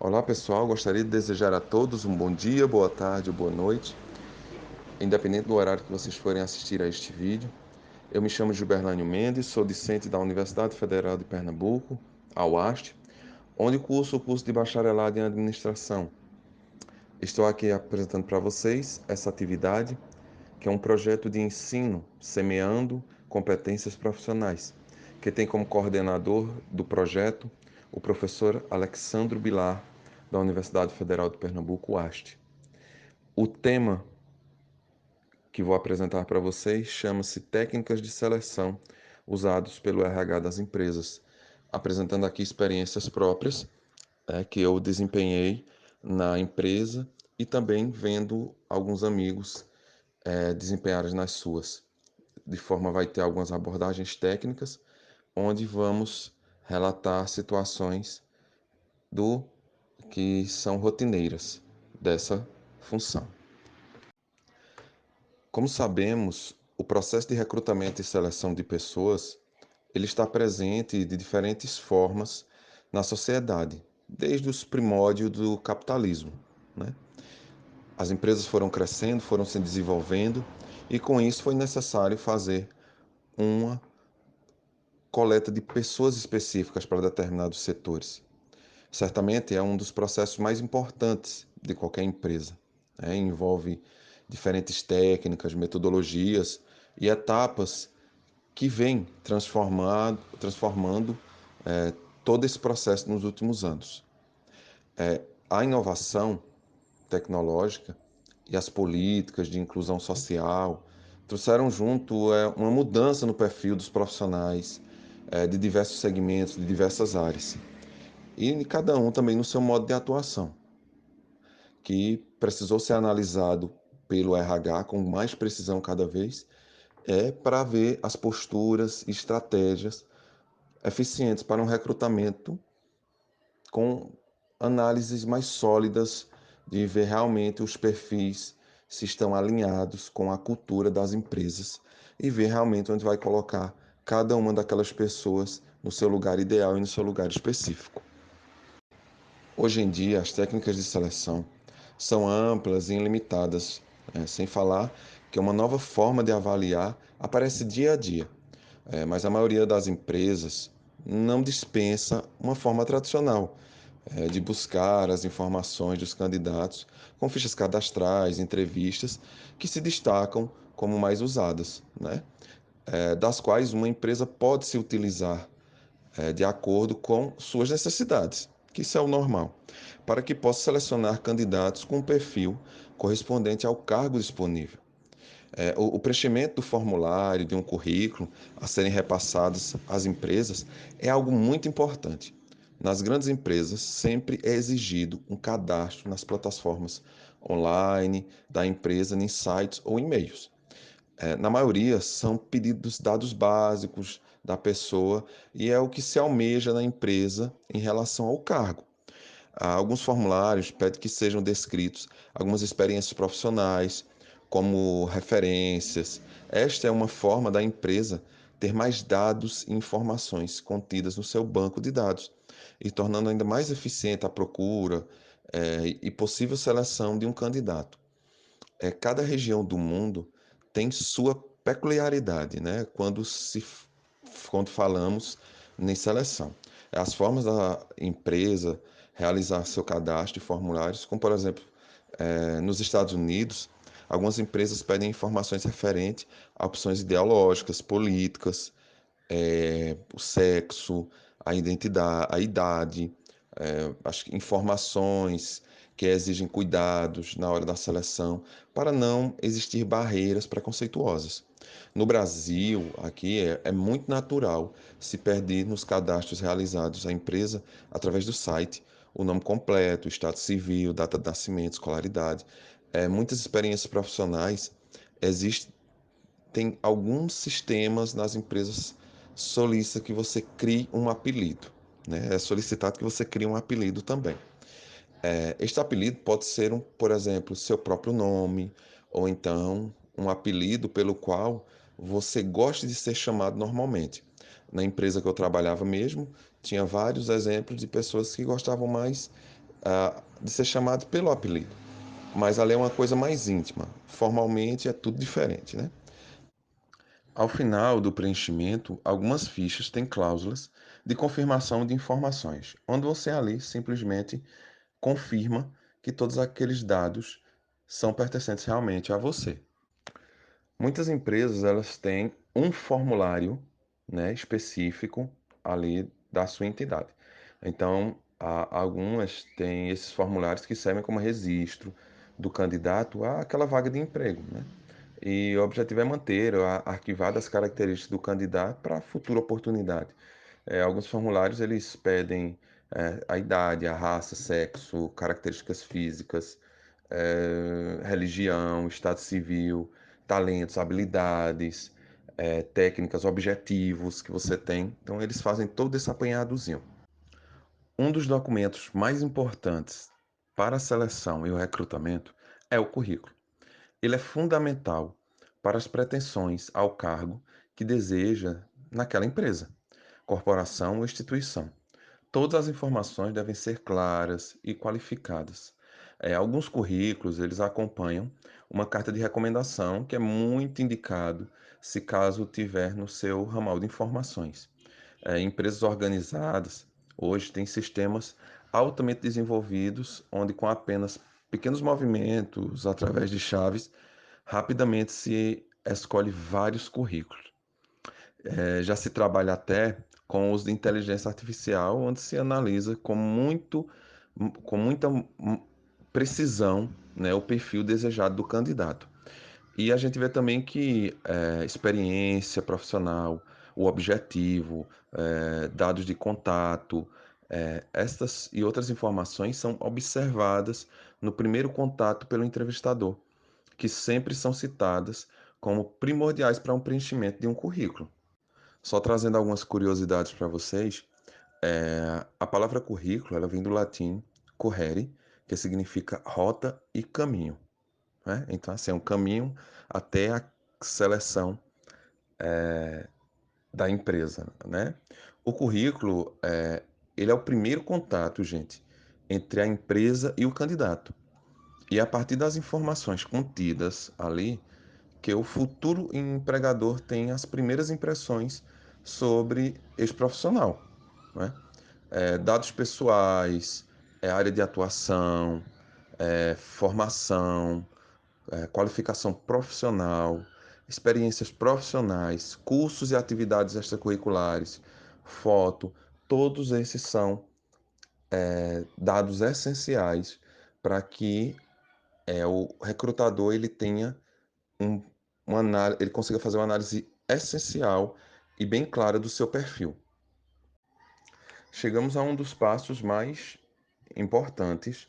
Olá pessoal, gostaria de desejar a todos um bom dia, boa tarde ou boa noite, independente do horário que vocês forem assistir a este vídeo. Eu me chamo Gilberlânio Mendes, sou discente da Universidade Federal de Pernambuco, a UAST, onde curso o curso de bacharelado em administração. Estou aqui apresentando para vocês essa atividade, que é um projeto de ensino semeando competências profissionais, que tem como coordenador do projeto o professor Alexandro Bilar, da Universidade Federal de Pernambuco, UAST. O tema que vou apresentar para vocês chama-se Técnicas de Seleção usados pelo RH das empresas, apresentando aqui experiências próprias que eu desempenhei na empresa e também vendo alguns amigos desempenharem nas suas. De forma vai ter algumas abordagens técnicas, onde vamos relatar situações do que são rotineiras dessa função. Como sabemos, o processo de recrutamento e seleção de pessoas, ele está presente de diferentes formas na sociedade, desde os primórdios do capitalismo, né? As empresas foram crescendo, foram se desenvolvendo e com isso foi necessário fazer uma coleta de pessoas específicas para determinados setores. Certamente é um dos processos mais importantes de qualquer empresa, né? Envolve diferentes técnicas, metodologias e etapas que vêm transformando todo esse processo nos últimos anos. A inovação tecnológica e as políticas de inclusão social trouxeram junto uma mudança no perfil dos profissionais de diversos segmentos, de diversas áreas, e cada um também no seu modo de atuação, que precisou ser analisado pelo RH com mais precisão cada vez, para ver as posturas e estratégias eficientes para um recrutamento com análises mais sólidas de ver realmente os perfis se estão alinhados com a cultura das empresas e ver realmente onde vai colocar cada uma daquelas pessoas no seu lugar ideal e no seu lugar específico. Hoje em dia, as técnicas de seleção são amplas e ilimitadas, sem falar que uma nova forma de avaliar aparece dia a dia. Mas a maioria das empresas não dispensa uma forma tradicional de buscar as informações dos candidatos com fichas cadastrais, entrevistas, que se destacam como mais usadas, né? Das quais uma empresa pode se utilizar de acordo com suas necessidades, que isso é o normal, para que possa selecionar candidatos com um perfil correspondente ao cargo disponível. O preenchimento do formulário, de um currículo a serem repassados às empresas é algo muito importante. Nas grandes empresas, sempre é exigido um cadastro nas plataformas online da empresa, em sites ou e-mails. Na maioria, são pedidos dados básicos da pessoa e é o que se almeja na empresa em relação ao cargo. Alguns formulários pedem que sejam descritos algumas experiências profissionais, como referências. Esta é uma forma da empresa ter mais dados e informações contidas no seu banco de dados, e tornando ainda mais eficiente a procura, e possível seleção de um candidato. Cada região do mundo tem sua peculiaridade, né? Quando falamos em seleção. As formas da empresa realizar seu cadastro de formulários, como por exemplo, nos Estados Unidos, algumas empresas pedem informações referentes a opções ideológicas, políticas, o sexo, a identidade, a idade, as informações que exigem cuidados na hora da seleção, para não existir barreiras preconceituosas. No Brasil, aqui é muito natural se perder nos cadastros realizados à empresa através do site o nome completo, o estado civil, data de nascimento, escolaridade. Muitas experiências profissionais existem alguns sistemas nas empresas solicita que você crie um apelido, né? É solicitado que você crie um apelido também. Este apelido pode ser, por exemplo, seu próprio nome, ou então um apelido pelo qual você gosta de ser chamado normalmente. Na empresa que eu trabalhava mesmo, tinha vários exemplos de pessoas que gostavam mais de ser chamado pelo apelido. Mas ali é uma coisa mais íntima. Formalmente é tudo diferente, né? Ao final do preenchimento, algumas fichas têm cláusulas de confirmação de informações, onde você ali simplesmente confirma que todos aqueles dados são pertencentes realmente a você. Muitas empresas elas têm um formulário, né, específico ali da sua entidade. Então, algumas têm esses formulários que servem como registro do candidato àquela vaga de emprego, né? E o objetivo é manter arquivadas as características do candidato para futura oportunidade. Alguns formulários eles pedem a idade, a raça, sexo, características físicas, religião, estado civil, talentos, habilidades, técnicas, objetivos que você tem. Então eles fazem todo esse apanhadozinho. Um dos documentos mais importantes para a seleção e o recrutamento é o currículo. Ele é fundamental para as pretensões ao cargo que deseja naquela empresa, corporação ou instituição. Todas as informações devem ser claras e qualificadas. Alguns currículos eles acompanham uma carta de recomendação que é muito indicado se caso tiver no seu ramal de informações. Empresas organizadas hoje têm sistemas altamente desenvolvidos onde com apenas pequenos movimentos através de chaves rapidamente se escolhe vários currículos. Já se trabalha até com o uso de inteligência artificial, onde se analisa com muita precisão, né, o perfil desejado do candidato. E a gente vê também que experiência profissional, o objetivo, dados de contato, estas e outras informações são observadas no primeiro contato pelo entrevistador, que sempre são citadas como primordiais para um preenchimento de um currículo. Só trazendo algumas curiosidades para vocês, a palavra currículo ela vem do latim currere, que significa rota e caminho, né? Então, assim, é um caminho até a seleção da empresa, né? O currículo, ele é o primeiro contato, gente, entre a empresa e o candidato. E é a partir das informações contidas ali, que o futuro empregador tem as primeiras impressões sobre esse profissional, né? Dados pessoais, área de atuação, formação, qualificação profissional, experiências profissionais, cursos e atividades extracurriculares, foto, todos esses são dados essenciais para que o recrutador ele tenha um, ele consiga fazer uma análise essencial e bem clara do seu perfil. Chegamos a um dos passos mais importantes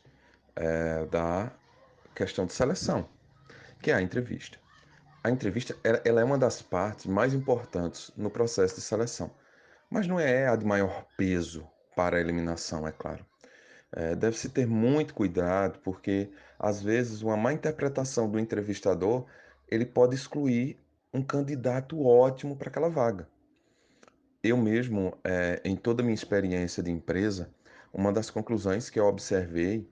da questão de seleção, que é a entrevista. A entrevista ela é uma das partes mais importantes no processo de seleção, mas não é a de maior peso para a eliminação, é claro. Deve-se ter muito cuidado, porque às vezes uma má interpretação do entrevistador ele pode excluir um candidato ótimo para aquela vaga. Eu mesmo, em toda a minha experiência de empresa, uma das conclusões que eu observei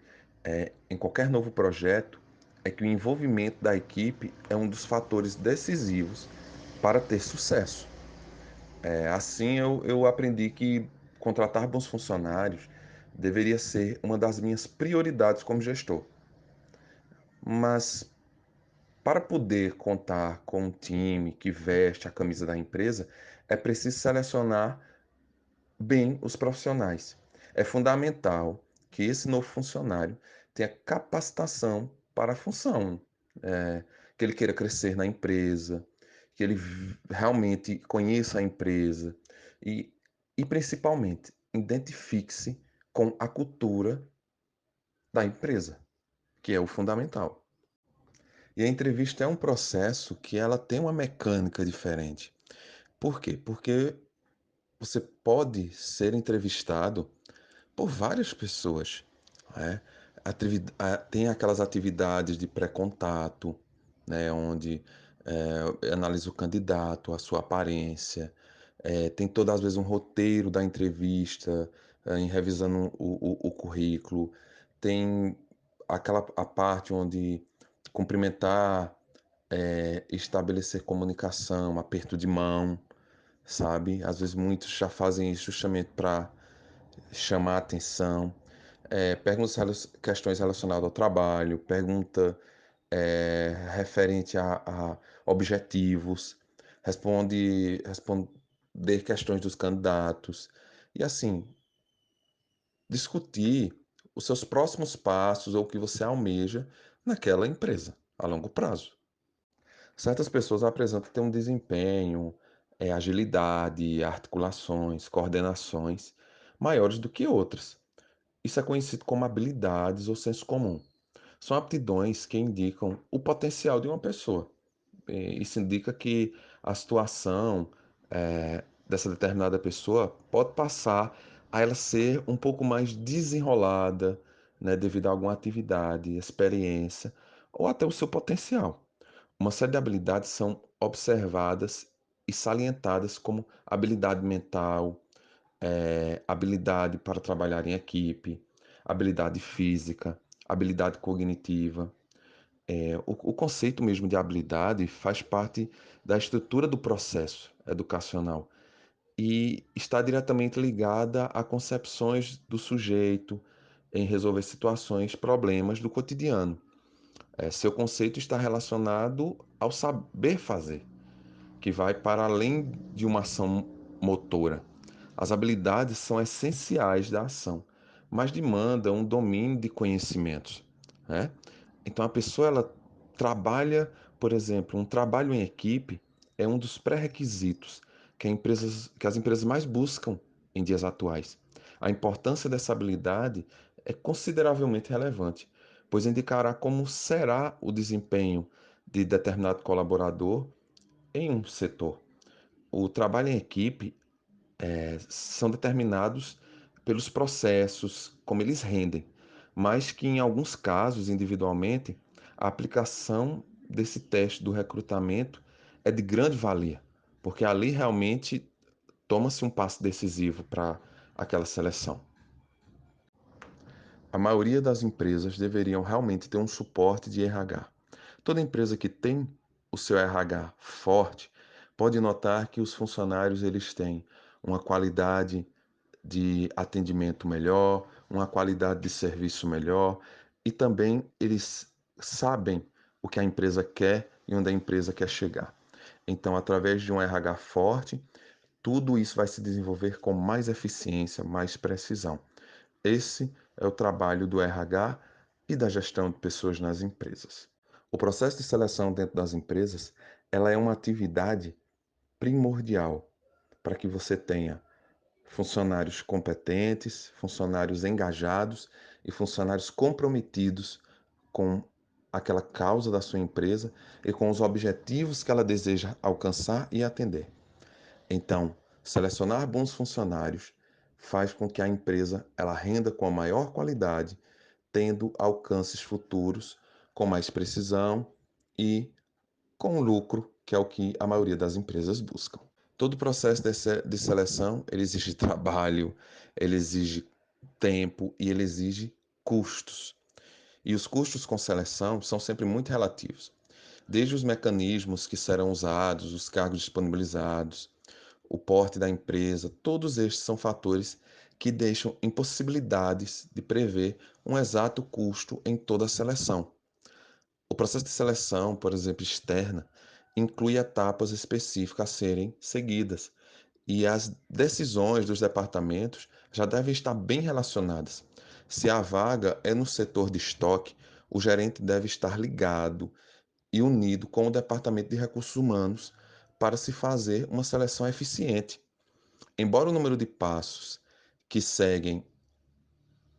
em qualquer novo projeto é que o envolvimento da equipe é um dos fatores decisivos para ter sucesso. Assim, eu aprendi que contratar bons funcionários deveria ser uma das minhas prioridades como gestor. Mas para poder contar com um time que veste a camisa da empresa, é preciso selecionar bem os profissionais. É fundamental que esse novo funcionário tenha capacitação para a função, que ele queira crescer na empresa, que ele realmente conheça a empresa e, e principalmente identifique-se com a cultura da empresa, que é o fundamental. E a entrevista é um processo que ela tem uma mecânica diferente. Por quê? Porque você pode ser entrevistado por várias pessoas, né? Tem aquelas atividades de pré-contato, né? Onde analisa o candidato, a sua aparência, tem todas as vezes um roteiro da entrevista, em revisando o currículo. tem aquela a parte onde cumprimentar, estabelecer comunicação, aperto de mão, sabe? Às vezes muitos já fazem isso justamente para chamar a atenção. Perguntas questões relacionadas ao trabalho, pergunta referente a objetivos, responder questões dos candidatos e assim discutir os seus próximos passos ou o que você almeja naquela empresa a longo prazo. Certas pessoas apresentam ter um desempenho, agilidade, articulações, coordenações maiores do que outras. Isso é conhecido como habilidades ou senso comum. São aptidões que indicam o potencial de uma pessoa. Isso indica que a situação dessa determinada pessoa pode passar a ela ser um pouco mais desenrolada, né, devido a alguma atividade, experiência ou até o seu potencial. Uma série de habilidades são observadas e salientadas como habilidade mental, habilidade para trabalhar em equipe, habilidade física, habilidade cognitiva. O conceito mesmo de habilidade faz parte da estrutura do processo educacional e está diretamente ligada a concepções do sujeito em resolver situações, problemas do cotidiano. Seu conceito está relacionado ao saber fazer, que vai para além de uma ação motora. As habilidades são essenciais da ação, mas demandam um domínio de conhecimentos, né? Então a pessoa ela trabalha, por exemplo, um trabalho em equipe é um dos pré-requisitos que as empresas mais buscam em dias atuais. A importância dessa habilidade é consideravelmente relevante, pois indicará como será o desempenho de determinado colaborador em um setor. O trabalho em equipe são determinados pelos processos, como eles rendem, mas que em alguns casos, individualmente, a aplicação desse teste do recrutamento é de grande valia, porque ali realmente toma-se um passo decisivo para aquela seleção. A maioria das empresas deveriam realmente ter um suporte de RH. Toda empresa que tem o seu RH forte pode notar que os funcionários eles têm uma qualidade de atendimento melhor, uma qualidade de serviço melhor e também eles sabem o que a empresa quer e onde a empresa quer chegar. Então, através de um RH forte, tudo isso vai se desenvolver com mais eficiência, mais precisão. Esse é o trabalho do RH e da gestão de pessoas nas empresas. O processo de seleção dentro das empresas, ela é uma atividade primordial para que você tenha funcionários competentes, funcionários engajados e funcionários comprometidos com aquela causa da sua empresa e com os objetivos que ela deseja alcançar e atender. Então, selecionar bons funcionários faz com que a empresa ela renda com a maior qualidade, tendo alcances futuros com mais precisão e com lucro, que é o que a maioria das empresas buscam. Todo o processo de seleção, ele exige trabalho, ele exige tempo e ele exige custos. E os custos com seleção são sempre muito relativos. Desde os mecanismos que serão usados, os cargos disponibilizados, o porte da empresa, todos estes são fatores que deixam impossibilidades de prever um exato custo em toda a seleção. O processo de seleção, por exemplo, externa, inclui etapas específicas a serem seguidas, e as decisões dos departamentos já devem estar bem relacionadas. Se a vaga é no setor de estoque, o gerente deve estar ligado e unido com o departamento de recursos humanos para se fazer uma seleção eficiente. Embora o número de passos que seguem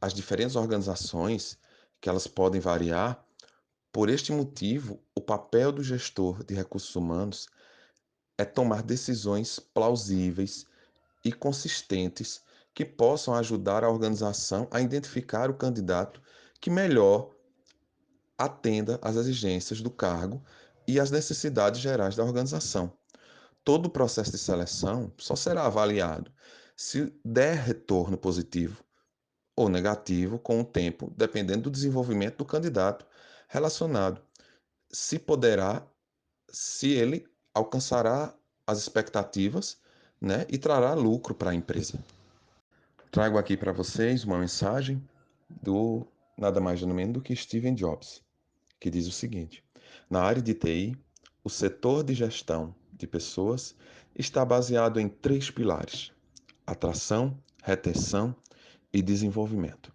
as diferentes organizações, que elas podem variar, por este motivo, o papel do gestor de recursos humanos é tomar decisões plausíveis e consistentes que possam ajudar a organização a identificar o candidato que melhor atenda às exigências do cargo e às necessidades gerais da organização. Todo o processo de seleção só será avaliado se der retorno positivo, ou negativo com o tempo, dependendo do desenvolvimento do candidato relacionado. Se poderá, se ele alcançará as expectativas, né, e trará lucro para a empresa. Trago aqui para vocês uma mensagem do nada mais nada menos do que Steven Jobs, que diz o seguinte: na área de TI, o setor de gestão de pessoas está baseado em três pilares: atração, retenção e desenvolvimento.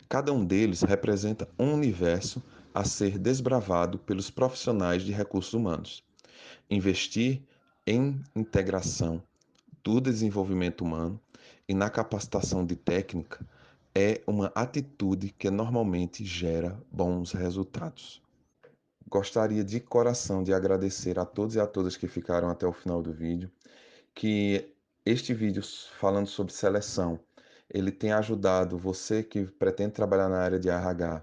Cada um deles representa um universo a ser desbravado pelos profissionais de recursos humanos. Investir em integração do desenvolvimento humano e na capacitação de técnica é uma atitude que normalmente gera bons resultados. Gostaria de coração de agradecer a todos e a todas que ficaram até o final do vídeo, que este vídeo falando sobre seleção, ele tem ajudado você que pretende trabalhar na área de RH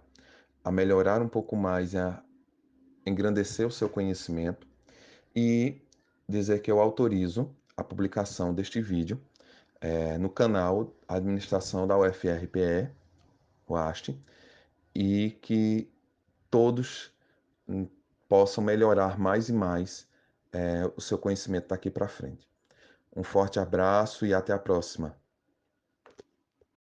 a melhorar um pouco mais, a engrandecer o seu conhecimento e dizer que eu autorizo a publicação deste vídeo no canal Administração da UFRPE, o AST, e que todos possam melhorar mais e mais o seu conhecimento daqui para frente. Um forte abraço e até a próxima.